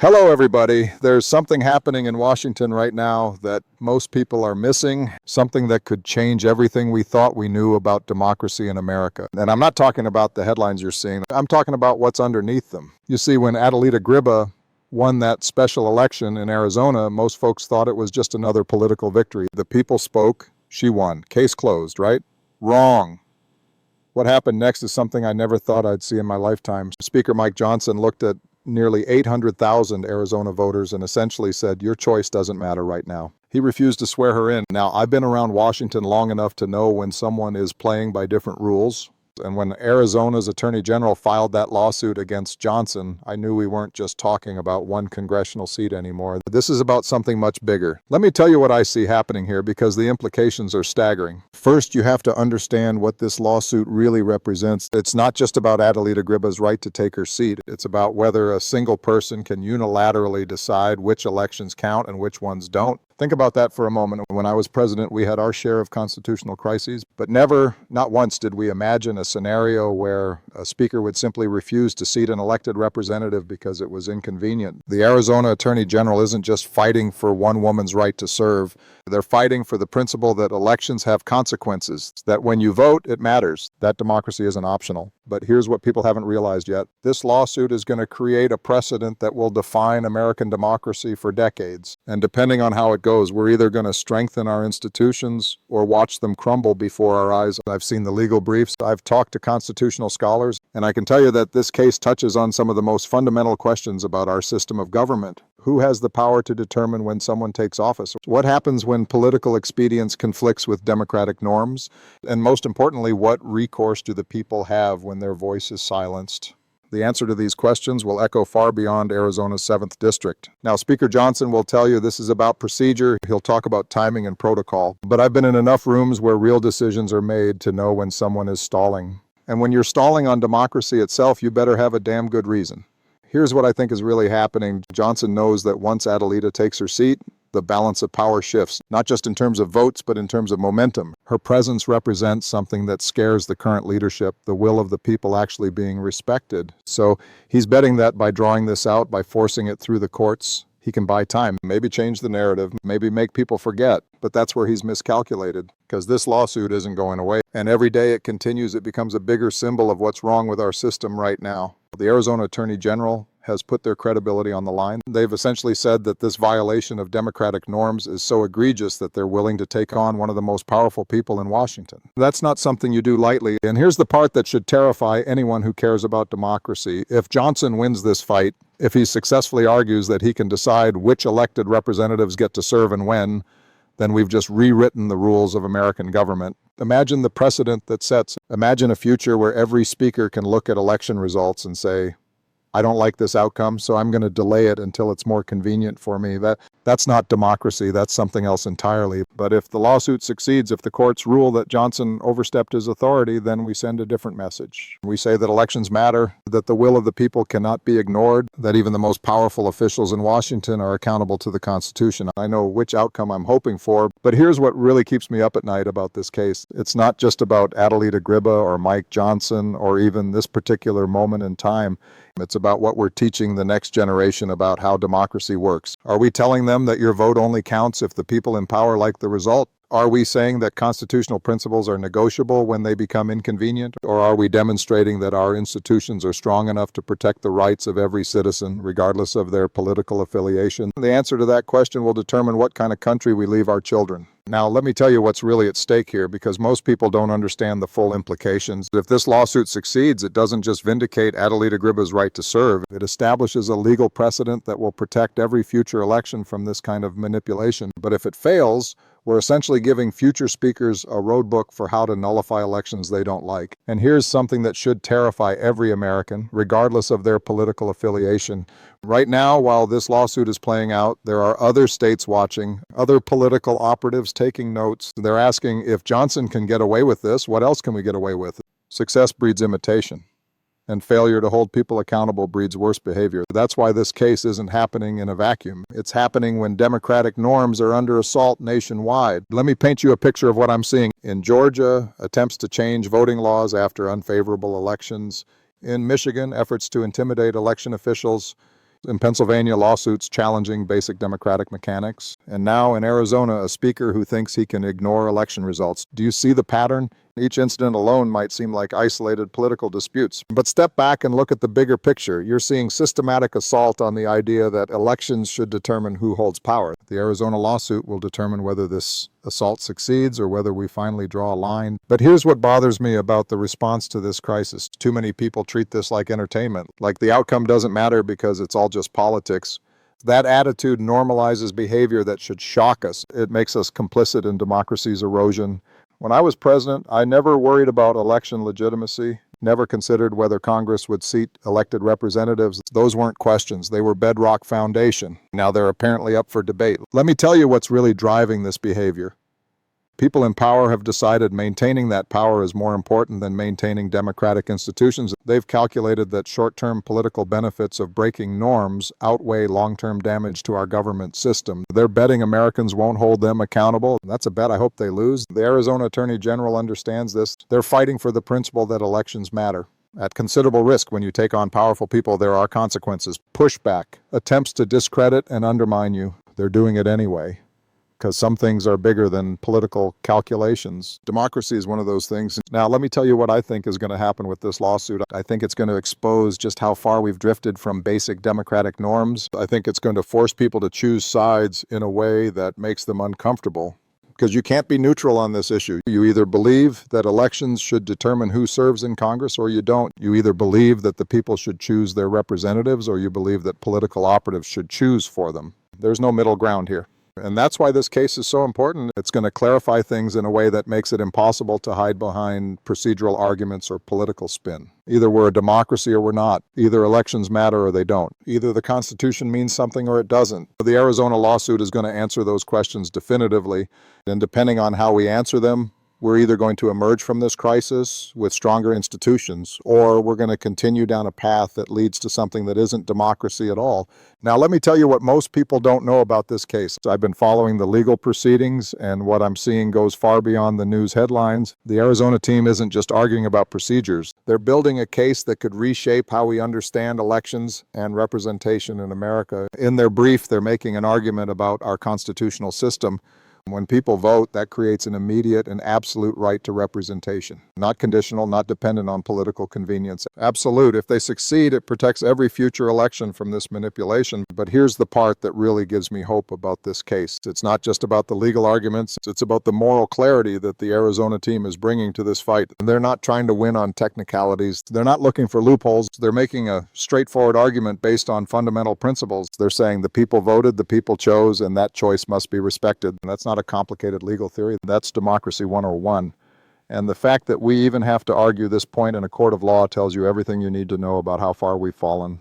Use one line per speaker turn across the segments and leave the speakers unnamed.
Hello, everybody. There's something happening in Washington right now that most people are missing, something that could change everything we thought we knew about democracy in America. And I'm not talking about the headlines you're seeing. I'm talking about what's underneath them. You see, when Adelita Gribba won that special election in Arizona, most folks thought it was just another political victory. The people spoke, she won. Case closed, right? Wrong. What happened next is something I never thought I'd see in my lifetime. Speaker Mike Johnson looked at nearly 800,000 Arizona voters and essentially said, your choice doesn't matter right now. He refused to swear her in. Now, I've been around Washington long enough to know when someone is playing by different rules. And when Arizona's Attorney General filed that lawsuit against Johnson, I knew we weren't just talking about one congressional seat anymore. This is about something much bigger. Let me tell you what I see happening here because the implications are staggering. First, you have to understand what this lawsuit really represents. It's not just about Adelita Gribba's right to take her seat. It's about whether a single person can unilaterally decide which elections count and which ones don't. Think about that for a moment. When I was president, we had our share of constitutional crises, but never, not once, did we imagine a scenario where a speaker would simply refuse to seat an elected representative because it was inconvenient. The Arizona Attorney General isn't just fighting for one woman's right to serve. They're fighting for the principle that elections have consequences, that when you vote, it matters. That democracy isn't optional. But here's what people haven't realized yet. This lawsuit is going to create a precedent that will define American democracy for decades. And depending on how it goes, we're either going to strengthen our institutions or watch them crumble before our eyes. I've seen the legal briefs. I've talked to constitutional scholars, and I can tell you that this case touches on some of the most fundamental questions about our system of government. Who has the power to determine when someone takes office? What happens when political expedience conflicts with democratic norms? And most importantly, what recourse do the people have when their voice is silenced? The answer to these questions will echo far beyond Arizona's 7th District. Now, Speaker Johnson will tell you this is about procedure. He'll talk about timing and protocol. But I've been in enough rooms where real decisions are made to know when someone is stalling. And when you're stalling on democracy itself, you better have a damn good reason. Here's what I think is really happening. Johnson knows that once Adelita takes her seat, the balance of power shifts, not just in terms of votes, but in terms of momentum. Her presence represents something that scares the current leadership, the will of the people actually being respected. So he's betting that by drawing this out, by forcing it through the courts, he can buy time, maybe change the narrative, maybe make people forget. But that's where he's miscalculated, because this lawsuit isn't going away. And every day it continues, it becomes a bigger symbol of what's wrong with our system right now. The Arizona Attorney General has put their credibility on the line. They've essentially said that this violation of democratic norms is so egregious that they're willing to take on one of the most powerful people in Washington. That's not something you do lightly. And here's the part that should terrify anyone who cares about democracy. If Johnson wins this fight, if he successfully argues that he can decide which elected representatives get to serve and when, then we've just rewritten the rules of American government. Imagine the precedent that sets. Imagine a future where every speaker can look at election results and say, I don't like this outcome, so I'm going to delay it until it's more convenient for me. That's not democracy. That's something else entirely. But if the lawsuit succeeds, if the courts rule that Johnson overstepped his authority, then we send a different message. We say that elections matter, that the will of the people cannot be ignored, that even the most powerful officials in Washington are accountable to the Constitution. I know which outcome I'm hoping for, but here's what really keeps me up at night about this case. It's not just about Adelita Gribba or Mike Johnson or even this particular moment in time. It's about what we're teaching the next generation about how democracy works. Are we telling them that your vote only counts if the people in power like the result? Are we saying that constitutional principles are negotiable when they become inconvenient? Or are we demonstrating that our institutions are strong enough to protect the rights of every citizen, regardless of their political affiliation? The answer to that question will determine what kind of country we leave our children. Now, let me tell you what's really at stake here, because most people don't understand the full implications. If this lawsuit succeeds, it doesn't just vindicate Adelita Gribba's right to serve. It establishes a legal precedent that will protect every future election from this kind of manipulation. But if it fails, we're essentially giving future speakers a roadbook for how to nullify elections they don't like. And here's something that should terrify every American, regardless of their political affiliation. Right now, while this lawsuit is playing out, there are other states watching, other political operatives taking notes. They're asking, if Johnson can get away with this, what else can we get away with? Success breeds imitation. And failure to hold people accountable breeds worse behavior. That's why this case isn't happening in a vacuum. It's happening when democratic norms are under assault nationwide. Let me paint you a picture of what I'm seeing. In Georgia, attempts to change voting laws after unfavorable elections. In Michigan, efforts to intimidate election officials. In Pennsylvania, lawsuits challenging basic democratic mechanics. And now in Arizona, a speaker who thinks he can ignore election results. Do you see the pattern? Each incident alone might seem like isolated political disputes. But step back and look at the bigger picture. You're seeing systematic assault on the idea that elections should determine who holds power. The Arizona lawsuit will determine whether this assault succeeds or whether we finally draw a line. But here's what bothers me about the response to this crisis. Too many people treat this like entertainment, like the outcome doesn't matter because it's all just politics. That attitude normalizes behavior that should shock us. It makes us complicit in democracy's erosion. When I was president, I never worried about election legitimacy, never considered whether Congress would seat elected representatives. Those weren't questions. They were bedrock foundation. Now they're apparently up for debate. Let me tell you what's really driving this behavior. People in power have decided maintaining that power is more important than maintaining democratic institutions. They've calculated that short-term political benefits of breaking norms outweigh long-term damage to our government system. They're betting Americans won't hold them accountable. That's a bet I hope they lose. The Arizona Attorney General understands this. They're fighting for the principle that elections matter. At considerable risk, when you take on powerful people, there are consequences. Pushback, attempts to discredit and undermine you. They're doing it anyway, because some things are bigger than political calculations. Democracy is one of those things. Now, let me tell you what I think is going to happen with this lawsuit. I think it's going to expose just how far we've drifted from basic democratic norms. I think it's going to force people to choose sides in a way that makes them uncomfortable, because you can't be neutral on this issue. You either believe that elections should determine who serves in Congress or you don't. You either believe that the people should choose their representatives or you believe that political operatives should choose for them. There's no middle ground here. And that's why this case is so important. It's going to clarify things in a way that makes it impossible to hide behind procedural arguments or political spin. Either we're a democracy or we're not. Either elections matter or they don't. Either the Constitution means something or it doesn't. The Arizona lawsuit is going to answer those questions definitively. And depending on how we answer them, we're either going to emerge from this crisis with stronger institutions, or we're going to continue down a path that leads to something that isn't democracy at all. Now, let me tell you what most people don't know about this case. I've been following the legal proceedings, and what I'm seeing goes far beyond the news headlines. The Arizona team isn't just arguing about procedures. They're building a case that could reshape how we understand elections and representation in America. In their brief, they're making an argument about our constitutional system. When people vote, that creates an immediate and absolute right to representation. Not conditional, not dependent on political convenience. Absolute. If they succeed, it protects every future election from this manipulation. But here's the part that really gives me hope about this case. It's not just about the legal arguments. It's about the moral clarity that the Arizona team is bringing to this fight. They're not trying to win on technicalities. They're not looking for loopholes. They're making a straightforward argument based on fundamental principles. They're saying the people voted, the people chose, and that choice must be respected. And that's not a complicated legal theory. That's democracy 101. And the fact that we even have to argue this point in a court of law tells you everything you need to know about how far we've fallen.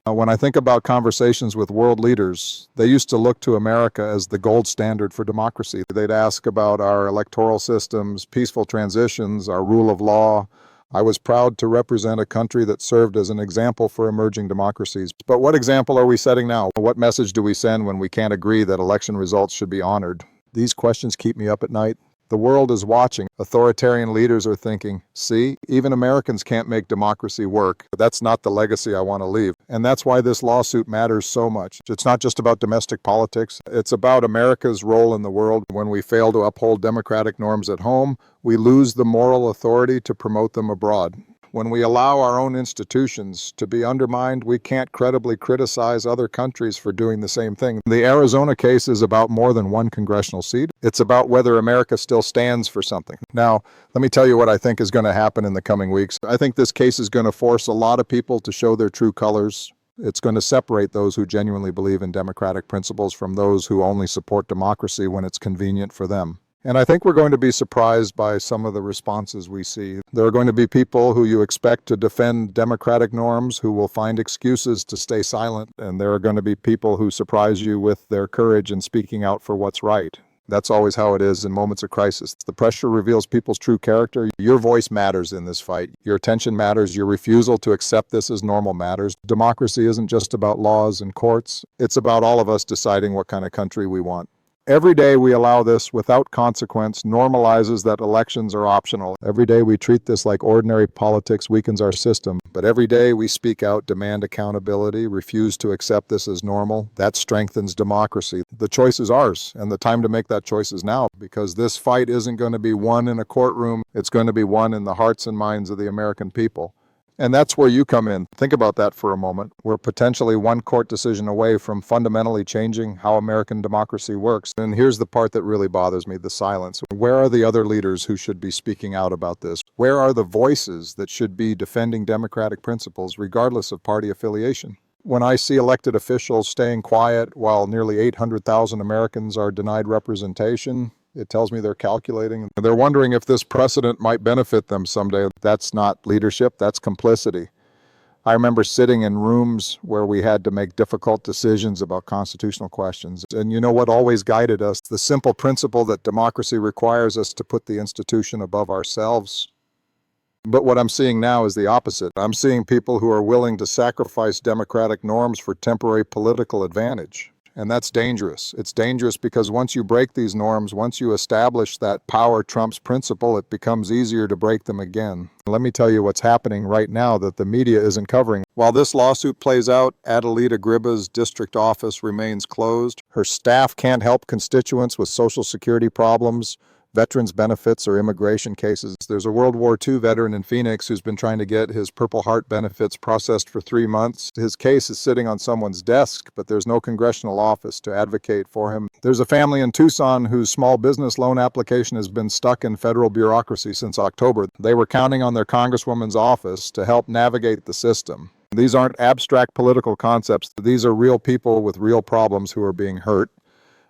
When I think about conversations with world leaders, they used to look to America as the gold standard for democracy. They'd ask about our electoral systems, peaceful transitions, our rule of law. I was proud to represent a country that served as an example for emerging democracies. But what example are we setting now? What message do we send when we can't agree that election results should be honored? These questions keep me up at night. The world is watching. Authoritarian leaders are thinking, see, even Americans can't make democracy work. But that's not the legacy I want to leave. And that's why this lawsuit matters so much. It's not just about domestic politics. It's about America's role in the world. When we fail to uphold democratic norms at home, we lose the moral authority to promote them abroad. When we allow our own institutions to be undermined, we can't credibly criticize other countries for doing the same thing. The Arizona case is about more than one congressional seat. It's about whether America still stands for something. Now, let me tell you what I think is going to happen in the coming weeks. I think this case is going to force a lot of people to show their true colors. It's going to separate those who genuinely believe in democratic principles from those who only support democracy when it's convenient for them. And I think we're going to be surprised by some of the responses we see. There are going to be people who you expect to defend democratic norms who will find excuses to stay silent. And there are going to be people who surprise you with their courage in speaking out for what's right. That's always how it is in moments of crisis. The pressure reveals people's true character. Your voice matters in this fight. Your attention matters. Your refusal to accept this as normal matters. Democracy isn't just about laws and courts. It's about all of us deciding what kind of country we want. Every day we allow this without consequence normalizes that elections are optional. Every day we treat this like ordinary politics weakens our system. But every day we speak out, demand accountability, refuse to accept this as normal. That strengthens democracy. The choice is ours, and the time to make that choice is now, because this fight isn't going to be won in a courtroom. It's going to be won in the hearts and minds of the American people. And that's where you come in. Think about that for a moment. We're potentially one court decision away from fundamentally changing how American democracy works. And here's the part that really bothers me, the silence. Where are the other leaders who should be speaking out about this? Where are the voices that should be defending democratic principles, regardless of party affiliation? When I see elected officials staying quiet while nearly 800,000 Americans are denied representation, it tells me they're calculating. They're wondering if this precedent might benefit them someday. That's not leadership, that's complicity. I remember sitting in rooms where we had to make difficult decisions about constitutional questions. And you know what always guided us? The simple principle that democracy requires us to put the institution above ourselves. But what I'm seeing now is the opposite. I'm seeing people who are willing to sacrifice democratic norms for temporary political advantage. And that's dangerous. It's dangerous because once you break these norms, once you establish that power trumps principle, it becomes easier to break them again. Let me tell you what's happening right now that the media isn't covering. While this lawsuit plays out, Adelita Gribba's district office remains closed. Her staff can't help constituents with Social Security problems, veterans benefits, or immigration cases. There's a World War II veteran in Phoenix who's been trying to get his Purple Heart benefits processed for 3 months. His case is sitting on someone's desk, but there's no congressional office to advocate for him. There's a family in Tucson whose small business loan application has been stuck in federal bureaucracy since October. They were counting on their congresswoman's office to help navigate the system. These aren't abstract political concepts. These are real people with real problems who are being hurt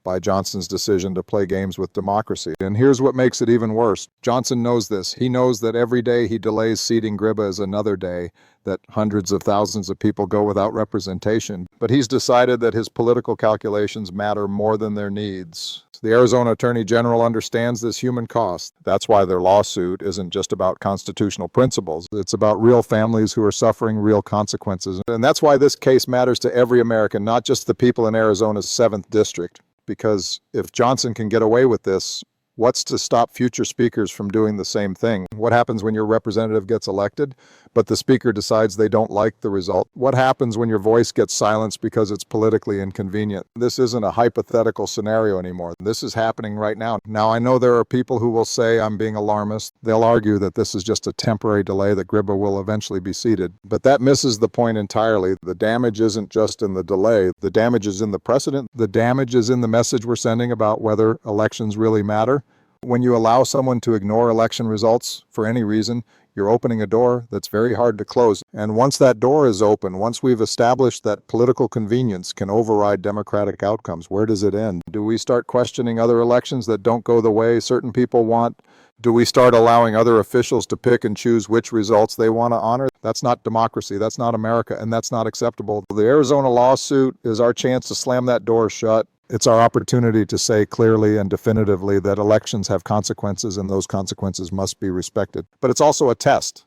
by Johnson's decision to play games with democracy. And here's what makes it even worse. Johnson knows this. He knows that every day he delays seating Gribba is another day that hundreds of thousands of people go without representation. But he's decided that his political calculations matter more than their needs. The Arizona Attorney General understands this human cost. That's why their lawsuit isn't just about constitutional principles. It's about real families who are suffering real consequences. And that's why this case matters to every American, not just the people in Arizona's 7th district. Because if Johnson can get away with this, what's to stop future speakers from doing the same thing? What happens when your representative gets elected, but the speaker decides they don't like the result? What happens when your voice gets silenced because it's politically inconvenient? This isn't a hypothetical scenario anymore. This is happening right now. Now, I know there are people who will say I'm being alarmist. They'll argue that this is just a temporary delay, that Gribba will eventually be seated. But that misses the point entirely. The damage isn't just in the delay. The damage is in the precedent. The damage is in the message we're sending about whether elections really matter. When you allow someone to ignore election results for any reason, you're opening a door that's very hard to close. And once that door is open, once we've established that political convenience can override democratic outcomes, where does it end? Do we start questioning other elections that don't go the way certain people want? Do we start allowing other officials to pick and choose which results they want to honor? That's not democracy, that's not America, and that's not acceptable. The Arizona lawsuit is our chance to slam that door shut. It's our opportunity to say clearly and definitively that elections have consequences and those consequences must be respected. But it's also a test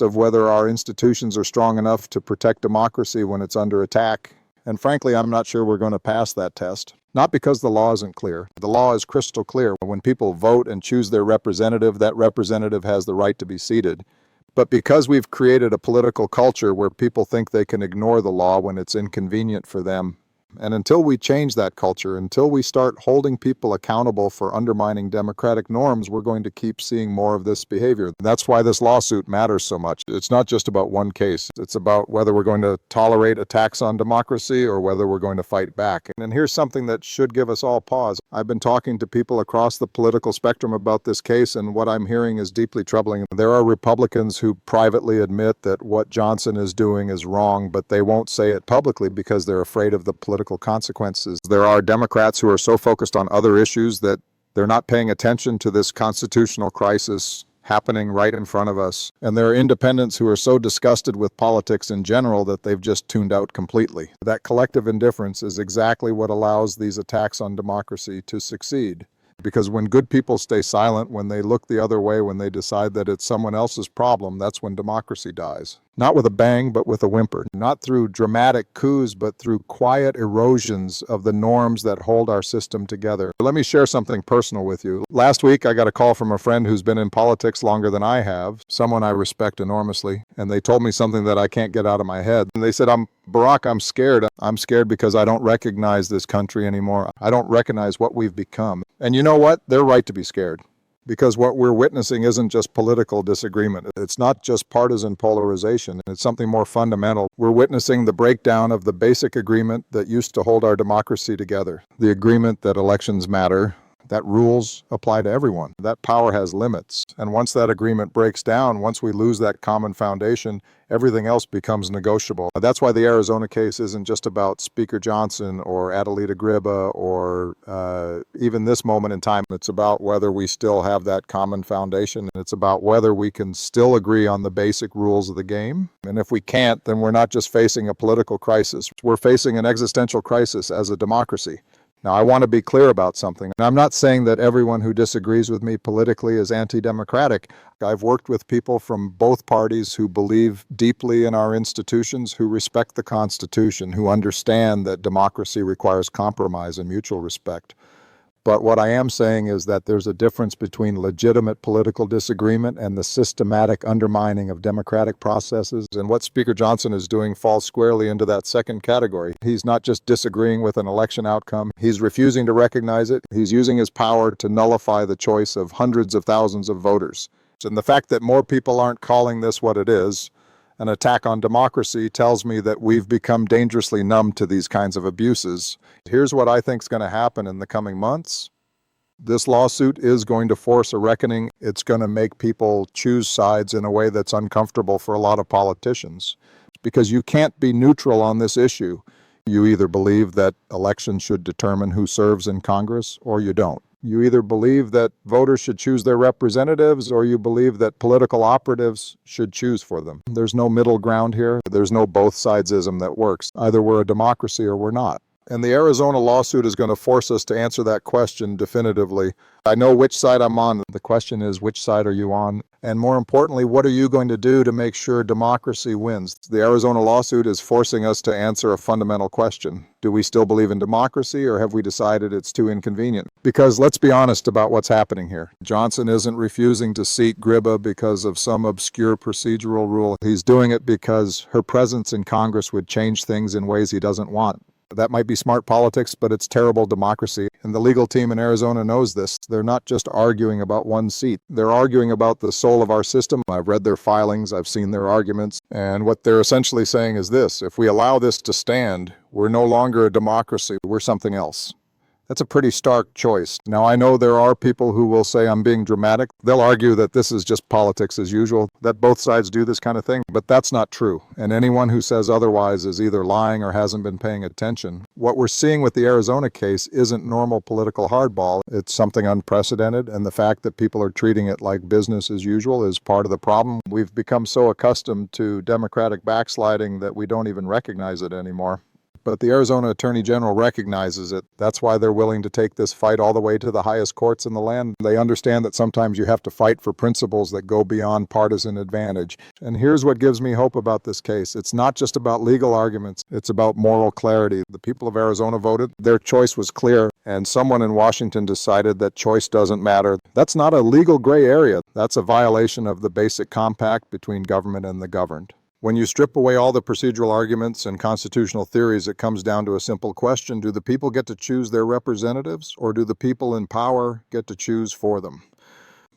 of whether our institutions are strong enough to protect democracy when it's under attack. And frankly, I'm not sure we're going to pass that test. Not because the law isn't clear. The law is crystal clear. When people vote and choose their representative, that representative has the right to be seated. But because we've created a political culture where people think they can ignore the law when it's inconvenient for them, and until we change that culture, until we start holding people accountable for undermining democratic norms, we're going to keep seeing more of this behavior. That's why this lawsuit matters so much. It's not just about one case. It's about whether we're going to tolerate attacks on democracy or whether we're going to fight back. And here's something that should give us all pause. I've been talking to people across the political spectrum about this case, and what I'm hearing is deeply troubling. There are Republicans who privately admit that what Johnson is doing is wrong, but they won't say it publicly because they're afraid of the political consequences. There are Democrats who are so focused on other issues that they're not paying attention to this constitutional crisis happening right in front of us. And there are independents who are so disgusted with politics in general that they've just tuned out completely. That collective indifference is exactly what allows these attacks on democracy to succeed. Because when good people stay silent, when they look the other way, when they decide that it's someone else's problem, that's when democracy dies. Not with a bang, but with a whimper. Not through dramatic coups, but through quiet erosions of the norms that hold our system together. Let me share something personal with you. Last week, I got a call from a friend who's been in politics longer than I have, someone I respect enormously, and they told me something that I can't get out of my head. And they said, Barack, I'm scared. I'm scared because I don't recognize this country anymore. I don't recognize what we've become. And you know what? They're right to be scared. Because what we're witnessing isn't just political disagreement. It's not just partisan polarization. It's something more fundamental. We're witnessing the breakdown of the basic agreement that used to hold our democracy together. The agreement that elections matter, that rules apply to everyone. That power has limits. And once that agreement breaks down, once we lose that common foundation, everything else becomes negotiable. That's why the Arizona case isn't just about Speaker Johnson or Adelita Gribba or even this moment in time. It's about whether we still have that common foundation. It's about whether we can still agree on the basic rules of the game. And if we can't, then we're not just facing a political crisis. We're facing an existential crisis as a democracy. Now, I want to be clear about something. I'm not saying that everyone who disagrees with me politically is anti-democratic. I've worked with people from both parties who believe deeply in our institutions, who respect the Constitution, who understand that democracy requires compromise and mutual respect. But what I am saying is that there's a difference between legitimate political disagreement and the systematic undermining of democratic processes. And what Speaker Johnson is doing falls squarely into that second category. He's not just disagreeing with an election outcome. He's refusing to recognize it. He's using his power to nullify the choice of hundreds of thousands of voters. And the fact that more people aren't calling this what it is, an attack on democracy, tells me that we've become dangerously numb to these kinds of abuses. Here's what I think is going to happen in the coming months. This lawsuit is going to force a reckoning. It's going to make people choose sides in a way that's uncomfortable for a lot of politicians, because you can't be neutral on this issue. You either believe that elections should determine who serves in Congress, or you don't. You either believe that voters should choose their representatives, or you believe that political operatives should choose for them. There's no middle ground here. There's no both sidesism that works. Either we're a democracy or we're not. And the Arizona lawsuit is going to force us to answer that question definitively. I know which side I'm on. The question is, which side are you on? And more importantly, what are you going to do to make sure democracy wins? The Arizona lawsuit is forcing us to answer a fundamental question. Do we still believe in democracy, or have we decided it's too inconvenient? Because let's be honest about what's happening here. Johnson isn't refusing to seat Gribba because of some obscure procedural rule. He's doing it because her presence in Congress would change things in ways he doesn't want. That might be smart politics, but it's terrible democracy. And the legal team in Arizona knows this. They're not just arguing about one seat. They're arguing about the soul of our system. I've read their filings. I've seen their arguments. And what they're essentially saying is this: if we allow this to stand, we're no longer a democracy. We're something else. That's a pretty stark choice. Now, I know there are people who will say I'm being dramatic. They'll argue that this is just politics as usual, that both sides do this kind of thing, but that's not true. And anyone who says otherwise is either lying or hasn't been paying attention. What we're seeing with the Arizona case isn't normal political hardball. It's something unprecedented, and the fact that people are treating it like business as usual is part of the problem. We've become so accustomed to democratic backsliding that we don't even recognize it anymore. But the Arizona Attorney General recognizes it. That's why they're willing to take this fight all the way to the highest courts in the land. They understand that sometimes you have to fight for principles that go beyond partisan advantage. And here's what gives me hope about this case. It's not just about legal arguments. It's about moral clarity. The people of Arizona voted. Their choice was clear. And someone in Washington decided that choice doesn't matter. That's not a legal gray area. That's a violation of the basic compact between government and the governed. When you strip away all the procedural arguments and constitutional theories, it comes down to a simple question: do the people get to choose their representatives, or do the people in power get to choose for them?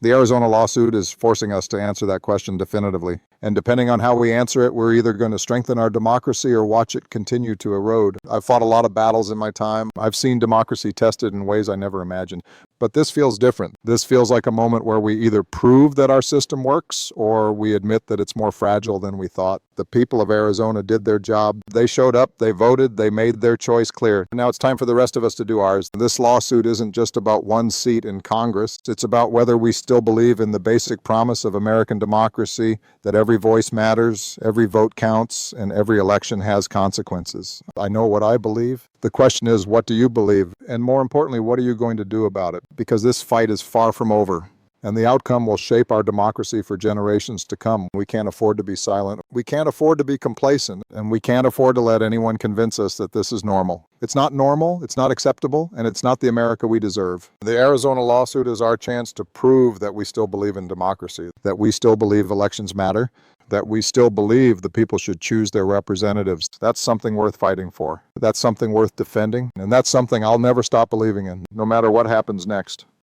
The Arizona lawsuit is forcing us to answer that question definitively. And depending on how we answer it, we're either going to strengthen our democracy or watch it continue to erode. I've fought a lot of battles in my time. I've seen democracy tested in ways I never imagined. But this feels different. This feels like a moment where we either prove that our system works or we admit that it's more fragile than we thought. The people of Arizona did their job. They showed up, they voted, they made their choice clear. Now it's time for the rest of us to do ours. This lawsuit isn't just about one seat in Congress. It's about whether we still believe in the basic promise of American democracy, that every voice matters, every vote counts, and every election has consequences. I know what I believe. The question is, what do you believe? And more importantly, what are you going to do about it? Because this fight is far from over. and the outcome will shape our democracy for generations to come. We can't afford to be silent. We can't afford to be complacent, and we can't afford to let anyone convince us that this is normal. It's not normal, it's not acceptable, and it's not the America we deserve. The Arizona lawsuit is our chance to prove that we still believe in democracy, that we still believe elections matter, that we still believe the people should choose their representatives. That's something worth fighting for. That's something worth defending, and that's something I'll never stop believing in, no matter what happens next.